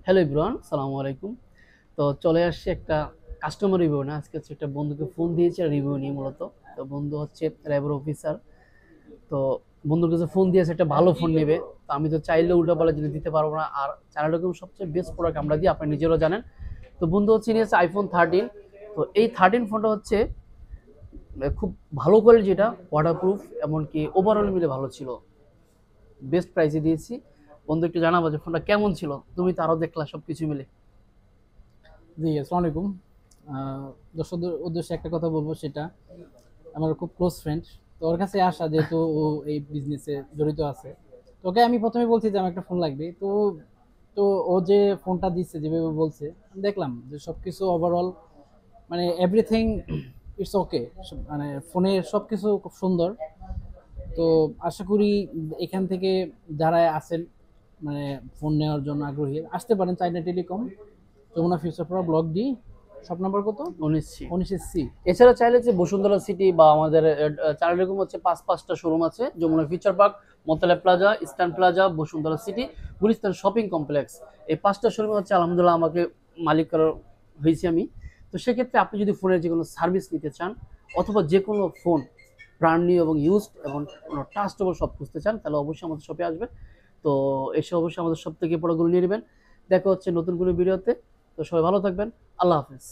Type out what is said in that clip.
Hello everyone, সালামু আলাইকুম। তো চলে আসছে একটা কাস্টমার রিভিউ না, আজকে হচ্ছে একটা বন্ধুকে ফোন দিয়েছে রিভিউ নিয়ে মূলত। তো বন্ধু হচ্ছে র্যাবের অফিসার। তো বন্ধুর কাছে ফোন দিয়েছে একটা ভালো ফোন নেবে। তো আমি তো চাইলে উল্টাপাল্টা জিনিস দিতে পারবো না, আর চায়না টেলিকম সবচেয়ে বেস্ট প্রোডাক্ট আমরা দিই, আপনি নিজেরও জানেন। তো বন্ধু হচ্ছে নিয়েছে iPhone 13। তো এই 13 ফোনটা হচ্ছে খুব ভালো কোয়ালিটি, যেটা ওয়াটারপ্রুফ, এমনকি ওভারঅল মিলে ভালো ছিল, বেস্ট প্রাইসে দিয়েছি। বন্ধু একটু জানাবো যে ফোনটা কেমন ছিল, তুমি তো আরো দেখলা সবকিছু মিলে। জি, আসসালামু আলাইকুম। আহ, দর্শকদের উদ্দেশ্যে একটা কথা বলবো, সেটা আমার খুব ক্লোজ ফ্রেন্ড। তো ওর কাছে আসা, যেহেতু ও এই বিজনেসে জড়িত আছে, তো ওকে আমি প্রথমে বলছি যে আমার একটা ফোন লাগবে। তো তো ও যে ফোনটা দিচ্ছে, যেভাবে বলছে, আমি দেখলাম যে সবকিছু ওভারঅল, মানে এভরিথিং ইটস ওকে। মানে ফোনের সবকিছু খুব সুন্দর। তো আশা করি এখান থেকে যারা আছেন, মানে ফোন নেওয়ার জন্য আগ্রহী, আসতে পারেন China Telecom, Jamuna future Park, block D, shop number কত, 19 19 সি। এছাড়া চাইলে যে বসুন্ধরা সিটি বা আমাদের চার রকম হচ্ছে পাঁচটা শোরুম আছে: Jamuna future park, Motaleb plaza, eastern plaza, Bashundhara city, Gulistan shopping complex. এই পাঁচটা শোরুম হচ্ছে আলহামদুলিল্লাহ আমাকে মালিক করা হয়েছি আমি। তো সেক্ষেত্রে আপনি যদি ফোনের যে কোনো সার্ভিস নিতে চান, অথবা যে কোনো ফোন ব্র্যান্ড নিউ এবং ইউজড এবং কোনো ট্রাস্টেবল সব খুঁজতে চান, তাহলে অবশ্যই আমাদের শপে আসবেন। তো এসে অবশ্যই আমাদের সব থেকে প্রোডাক্টগুলো নিয়ে নেবেন। দেখা হচ্ছে নতুন কোনো ভিডিওতে। তো সবাই ভালো থাকবেন। আল্লাহ হাফেজ।